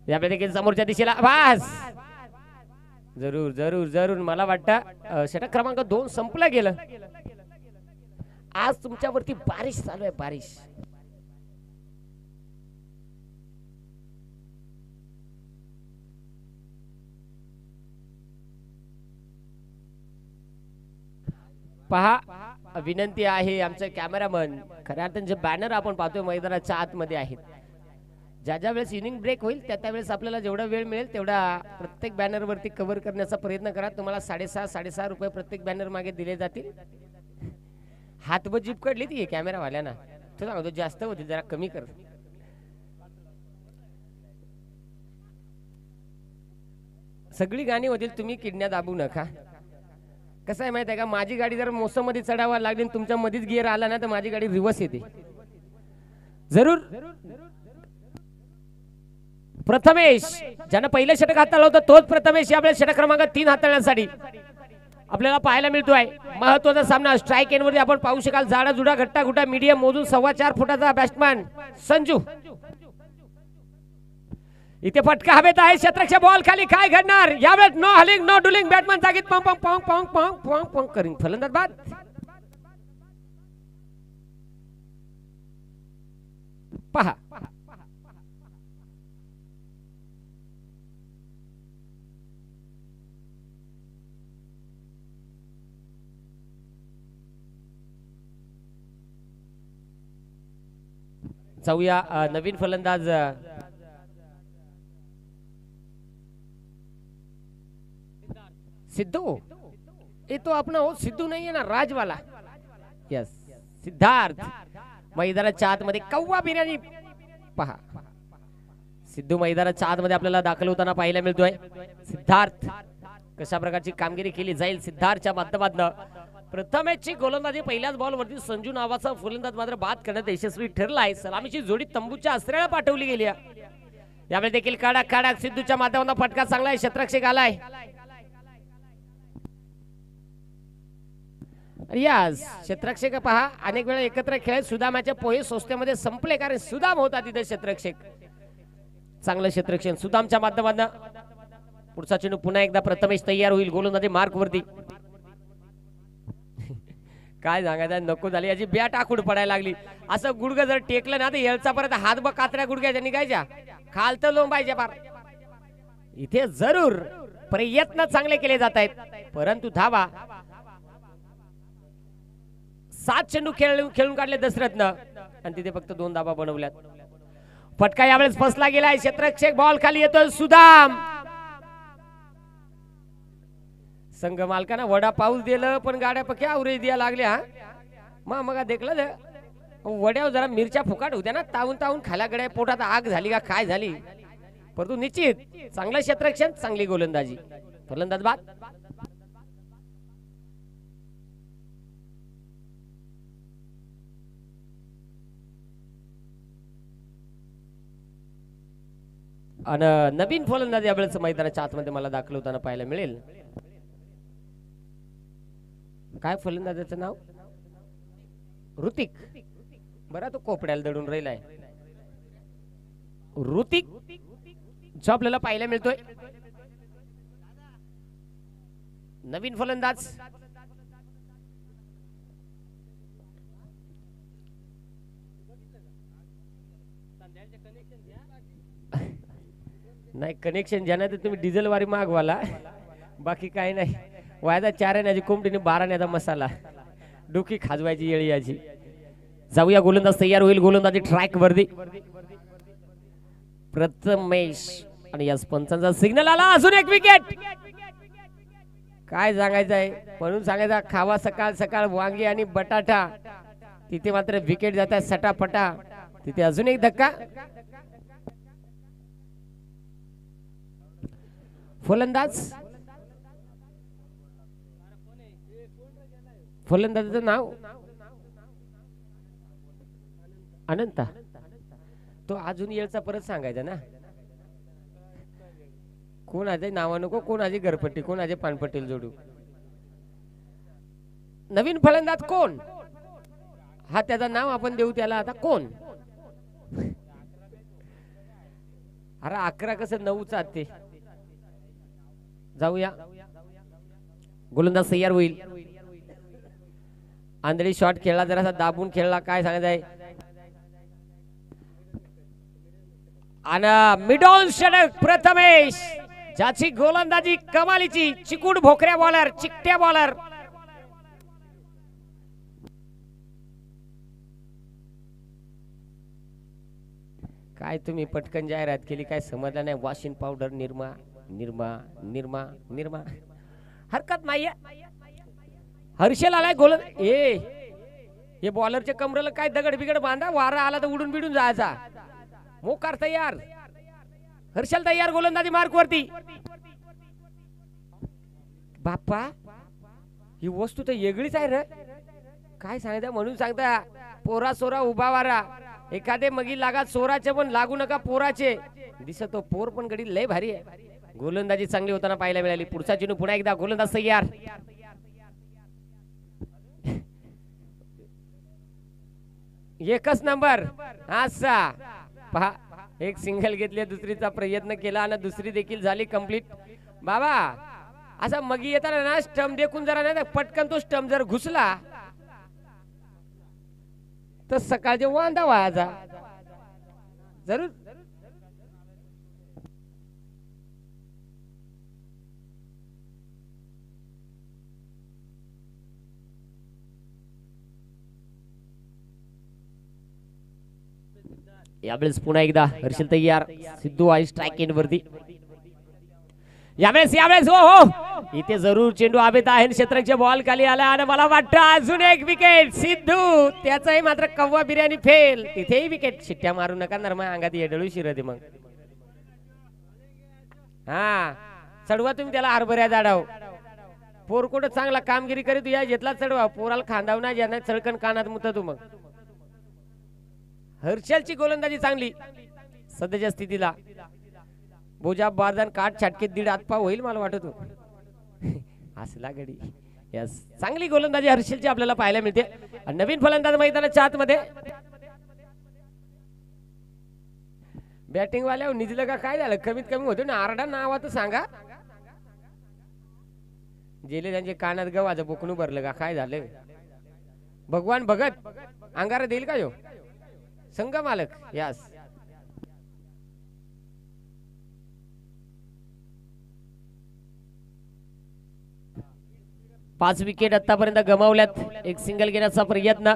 यामध्ये देखील समोरच्या दिशेला वास. जरूर जरूर जरूर मला वाटतं षटक क्रमांक 2 संपला गेलं. आज तुमच्यावरती बारिश चालू आहे, बारिश. पहा विनंती आहे आमचे कॅमेरामन, खऱ्या अर्थाने जे बॅनर आपण पाहतोय मैदानाच्या आतमध्ये आहेत, ज्या ज्या वेळेस इनिंग ब्रेक होईल त्या त्यावेळेस आपल्याला जेवढा वेळ मिळेल तेवढा प्रत्येक बॅनर वरती कव्हर करण्याचा प्रयत्न करा. तुम्हाला 6.5 रुपये प्रत्येक बॅनर मागे दिले जातील. हातभर जीप कडली ती कॅमेरा वाल्याना तो सांगतो जास्त होती जरा कमी कर. सगळी गाणी होतील तुम्ही किडण्या दाबू नका. कसं आहे माहिती आहे का माझी गाडी जर मोसम मध्ये चढावा लागली तुमच्या मध्येच गिअर आला ना तर माझी गाडी रिव्हर्स येते. जरूर प्रथमेश ज्यानं पहिलं षटक हाताळलं होतं तोच प्रथमेश आपल्या षटक क्रमांक 3 हाताळण्यासाठी आपल्याला पाहायला मिळतोय. महत्वाचा सामना स्ट्राईक एंड मध्ये आपण पाहू शकाल. जाडा जुडा घट्टा घुटा मीडियम मोजून 4.25 फुटाचा बॅट्समॅन संजू. इथे फटका हवेत आहे. क्षेत्ररक्षक बॉल खाली काय घडणार यावेळेस नो हलिंग नो डुलिंग बॅट्समॅन जागीत pong pong pong pong pong pong pong करीन फलंदाज बाद. पहा जाऊया नवीन फलंदाज सिद्धू. ये तो अपना हो सिद्धू नहीं है ना राजवाला. यस सिद्धार्थ मैदानाच्या आतमध्ये कव्वा बिर्याणी. पहा सिद्धू मैदानाच्या आतमध्ये आपल्याला दाखल होताना पाहायला मिळतोय. सिद्धार्थ कशा प्रकारची कामगिरी केली जाईल सिद्धार्थच्या माध्यमातून. प्रथमेशची गोलंदाजी पहिल्याच बॉलवरती संजू नावाचा फलंदाज मात्र बाद करण्यात यशस्वी ठरलाय. सलामीची जोडी तंबूच्या आसऱ्याला पाठवली गेली. यावेळी देखील काढा काढा सिद्धूच्या माध्यमातून फटका चांगला आहे. क्षेत्ररक्षक आलाय. यास क्षेत्ररक्षक पहा अनेक वेळा एकत्र खेळ सुदामाच्या पोहे संस्थेमध्ये संपले कारण सुदाम होता तिथे क्षेत्ररक्षक. चांगलं क्षेत्ररक्षण सुदामच्या माध्यमातून. पुढचा चेंडू पुन्हा एकदा प्रथमेश तयार होईल गोलंदाजी मार्क वरती. काय सांगायचं नको झाली याची बॅट आखूड पडायला लागली. असं गुडघं जर टेकलं ना तर येळचा परत हात बघ कात्र्या गुडघ्याच्या निघायच्या खालतं लोंबायच्या पार. इथे जरूर प्रयत्न चांगले केले जात आहेत परंतु धावा 7 चेंडू खेळून काढले दशरथनं आणि तिथे फक्त 2 धावा बनवल्यात. फटका यावेळेस फसला गेलाय. क्षेत्ररक्षक बॉल खाली येतोय. सुदाम संघ मालकांना वडा पाऊस दिलं पण गाड्या पक्या अवरेज द्यायला लागल्या. मग देखलं वड्यावर जरा मिरच्या फुकाट होत्या ना तावून तावून खाला गड्या पोटात आग झाली का काय झाली. परंतु निश्चित चांगलं क्षेत्ररक्षण चांगली गोलंदाजी. फलंदाज बाद. आणि नवीन फलंदाज यावेळेस मैदानाच्या आतमध्ये मला दाखल होताना पाहायला मिळेल. काय फलंदाजाचं नाव ऋतिक. बरा तो कोपड्याला दडून राहिलाय. ऋतिक जो आपल्याला पाहायला मिळतोय. नवीन फलंदाज नाही कनेक्शन ज्या नाही तर तुम्ही डिझेल वारी मागवाला बाकी काय नाही. वायदा 4 आण्याची कोंबडीने 12 आण्याचा मसाला डोकी खाजवायची येळी याची. जाऊया गोलंदाज तयार होईल. गोलंदाजी ट्रॅक वरती प्रथमेश आणि या पंचांचा सिग्नल आला. अजून एक विकेट. काय सांगायचं आहे म्हणून सांगायचा खावा सकाळ सकाळ वांगी आणि बटाटा. तिथे मात्र विकेट जात आहे सटापटा. तिथे अजून एक धक्का. फलंदाजाचं नाव अनंता. तो अजून येळचा परत सांगायचा ना. कोण आजे नावा नको कोण आजे घरपट्टी कोण आजे पानपट्टीला जोडू. नवीन फलंदाज कोण हा त्याचं नाव आपण देऊ त्याला. आता कोण अरे 11 कसं 9चा ते. जाऊया गोलंदाज तयार होईल. आंधळी शॉट खेळला जरासा दाबून खेळला काय सांगायचंय. आणि मिडॉन षटक प्रथमेश ज्याची गोलंदाजी कमालीची. चिकूड भोकऱ्या बॉलर चिकट्या बॉलर. काय तुम्ही पटकन जाहिरात केली काय समजलं नाही. वॉशिंग पावडर निर्मा निर्मा निर्मा निर्मा हरकत नाहीये. हर्षल आलाय गोल. हे बॉलरच्या कमरेला काय दगड बिगड बांधा, वारा आला तर उडून बिडून जायचा. मोकार तयार, हर्षल तयार, गोलंदाजी मार्क वरती. बाप्पा ही वस्तू तर वेगळीच आहे रे, काय सांगता म्हणून सांगता. पोरा सोरा उभा वारा, एखादे मगी लागा सोराचे पण लागू नका पोराचे. दिसतो पोर पण गडी लय भारी आहे. गोलंदाजी चांगली होताना पाहायला मिळाली. पुढचा चेंडू पुन्हा एकदा गोलंदाज तयार. एकच नंबर असा पहा, एक सिंगल घेतले, दुसरीचा प्रयत्न केला आणि दुसरी देखील झाली कंप्लीट. बाबा असा मगी येताना ना स्टंप देखून जरा नाही पटकन तो स्टंप जर घुसला तर सकाळचे वांदा व्हायचा जरूर. यावेळेस पुन्हा एकदा हर्षल तयार, सिद्धू आहे स्ट्राइक एंड वरती. यावेळेस हो हो इथे जरूर चेंडू आबेत आहे. क्षेत्रक्षे बॉल खाली आला आणि मला वाटतं अजून एक विकेट सिद्धू, त्याचाही मात्र कव्वा बिर्याणी फेल. तिथेही विकेट. शिट्ट्या मारू नका नरमा, अंगात येडळू शिरते मग. हा चढवा तुम्ही त्याला हरभऱ्या जाडाव. पोर कुठं चांगला कामगिरी करीत या घेतला चढवा, पोराला खांदाव ना ज्यांना चळकन कानात मुत तू. मग हर्षलची गोलंदाजी चांगली सध्याच्या स्थितीला. बोजा बारदान काट छाटकेत दीड हातपा होईल मला वाटत असला गडी. यस, चांगली गोलंदाजी हर्षलची आपल्याला पाहायला मिळते. नवीन फलंदाज मैदानाच्या आतमध्ये. बॅटिंग वाल्यावर निजलं का काय झालं, कमीत कमी होतो ना आरडा नावाचं सांगा. जेले त्यांचे कानात गव्हाचं बोकणू भरलं का काय झालं. भगवान भगत अंगारा देईल का यो संघ मालक. यस, 5 विकेट आतापर्यंत गमावल्यात. एक सिंगल घेण्याचा प्रयत्न,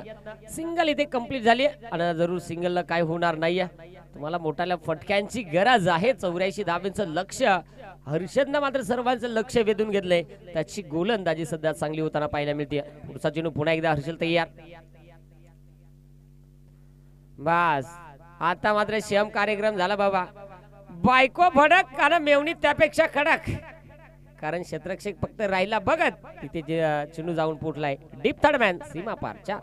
सिंगल इथे कंप्लीट झाली आणि जरूर सिंगलला काय होणार नाहीये. तुम्हाला मोठ्या फटक्यांची गरज आहे. 84 धाब्यांचं लक्ष हर्षदनं मात्र सर्वांचं लक्ष वेधून घेतलंय. त्याची गोलंदाजी सध्या चांगली होताना पाहायला मिळते. पुढचा चेंडू पुन्हा एकदा हर्षल तयार. बस आता मात्र श्याम कार्यक्रम झाला बाबा. बायको भडक आणि मेवणी त्यापेक्षा कडक. कारण क्षेत्रक्षक फक्त राहिला बघत, तिथे चेंडू जाऊन पोटलाय. डीप थर्ड मॅन सीमा पारच्या.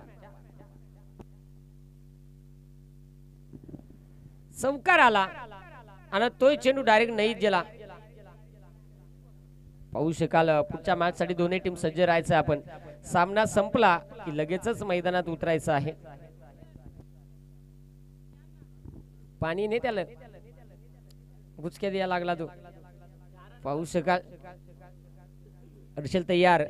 चौकार आला आणि तोही चेंडू डायरेक्ट नाही गेला. पाहू शकाल पुढच्या मॅच साठी दोन्ही टीम सज्ज राहायचं. आपण सामना संपला की लगेचच मैदानात उतरायचं आहे. पाणी नाही त्याला गुचक्या द्यायला लागला तो. पाहू शकाल हर्षल तयार.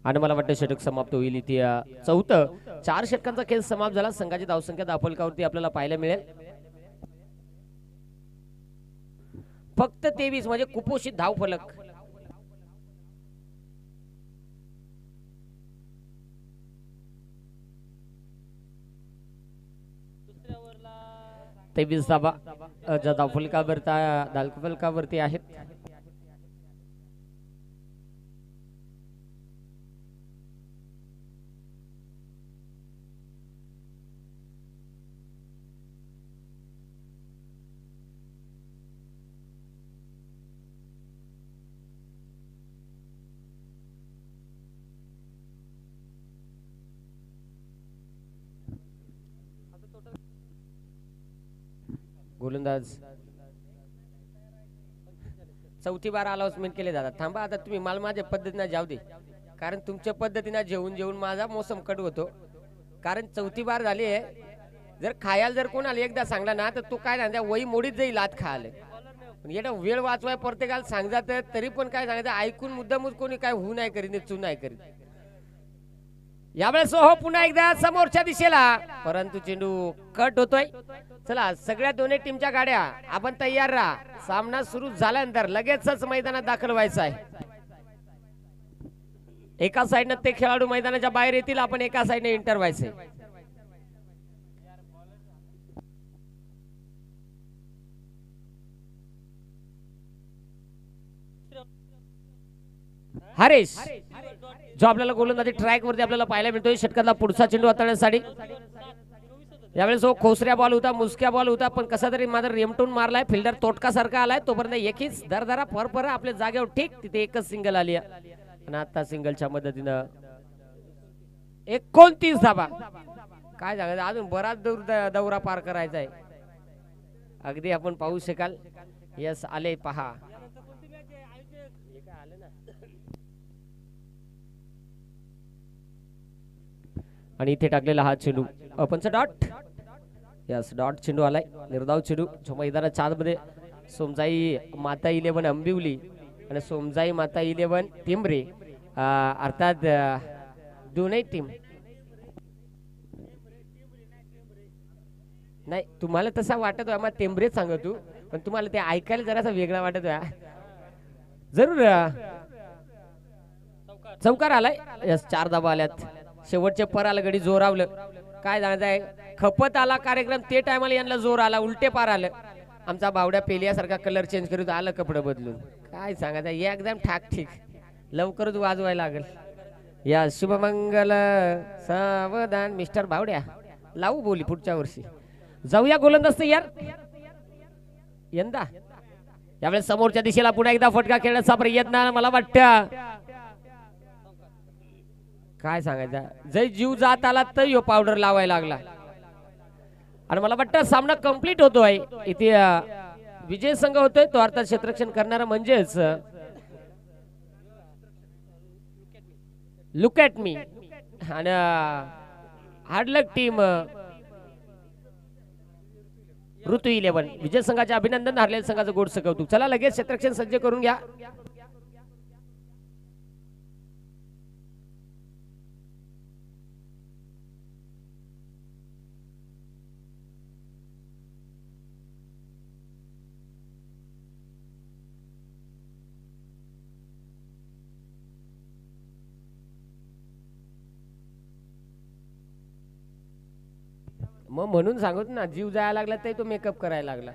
आणि मला वाटतं षटक समाप्त होईल इथे. चौथं 4 षटकांचा खेळ समाप्त झाला. संघाची धावसंख्या दाफलकावरती आपल्याला पाहायला मिळेल फक्त 23, म्हणजे कुपोषित धाव फलक. तेवीस धाबा धावफलकावरती आहेत. गोलंदाज चौथी बार अनाउन्समेंट केले जातात. थांबा आता तुम्ही मला माझ्या पद्धतीने जाऊ दे, कारण तुमच्या पद्धतीने जेवून जेवून माझा मोसम कट होतो. कारण चौथी बार झाली आहे. जर खायला जर कोणाला एकदा सांगला ना तर तो काय सांगता वही मोडीत जाईल आत खायला. पण येणं वेळ वाचवाय प्रत्येकाला सांगतात तरी पण काय सांगायचं ऐकून मुद्दामच कोणी काय होऊ नाही करीत चू नाही करीत. यावेळेस हो पुन्हा एकदा समोरच्या दिशेला, परंतु चेंडू कट होतोय. चला सगळ्या दोन्ही टीमच्या गाड्या आपण तयार राहा. सामना सुरू झाल्यानंतर लगेचच मैदानात दाखल व्हायचं आहे. एका साइडने ते खेळाडू मैदानाच्या बाहेर येतील, आपण एका साइडने एंटर व्हायचंय. हरेश जो आपल्याला गोलंदाजी ट्रॅक वरती आपल्याला पाहायला मिळतोय. षटकातला पुढचा चेंडू हाताळण्यासाठी यावेळेस जो खोसऱ्या बॉल होता, मुसक्या बॉल होता, पण कसा तरी मात्र रेमटून मारलाय. फिल्डर तोटका सारखा आलाय. तोपर्यंत एकच दरदरा फरफर आपल्या जागेवर ठीक तिथे एकच सिंगल आली आहे. आणि आता सिंगलच्या मदतीनं 29 धाबा. काय सांगायचं, अजून बराच दूर दौरा पार करायचा आहे. अगदी आपण पाहू शकाल. यस आले पहा. आणि इथे टाकलेला हा चेंडू ओपनचा डॉट. यस डॉट चेंडू आलाय. निर्धाव चेंडू जो मैदानाच्या आतमध्ये सोमजाई माता 11 अंबिवली आणि सोमजाई माता 11 टिंबरे अर्थात दोन्ही टीम. नाही तुम्हाला तसा वाटत मग टेंबरेच सांगत तू, पण तुम्हाला ते ऐकायला जरासा वेगळा वाटत जरूर. चौकार आलाय. यस 4 धाबा आल्यात. शेवटचे पर आला गडी जोरावलं. काय सांगायचंय, खपत आला कार्यक्रम ते टायमाला यांना जोर आला, उलटे पार आलं. आमचा बावड्या पेलियासारखा कलर चेंज करून आलं कपडे बदलून. काय सांगायचं एकदम ठाक ठीक लवकरच वाजवायला लागेल. या शुभमंगल सावधान मिस्टर बावड्या लावू बोली पुढच्या वर्षी. जाऊया गोलंदाज तयार यंदा. यावेळेस समोरच्या दिशेला पुन्हा एकदा फटका खेळण्याचा प्रयत्न. मला वाटतं काय सांगायचं, जय जीव जात आला तर यो पावडर लावायला लागला. आणि मला वाटतं सामना कंप्लीट होतोय इथे. विजय संघ होतोय तो अर्थात क्षेत्ररक्षण करणारा म्हणजेच लुक ॲट मी. आणि हार्डलक टीम ऋतू 11 विजय संघाचे अभिनंदन. हारलेल्या संघाचं गोडसं कौतुक. चला लगेच क्षेत्ररक्षण सज्ज करून घ्या. मग म्हणून सांगत ना, जीव जायला लागला तरी तो मेकअप करायला लागला.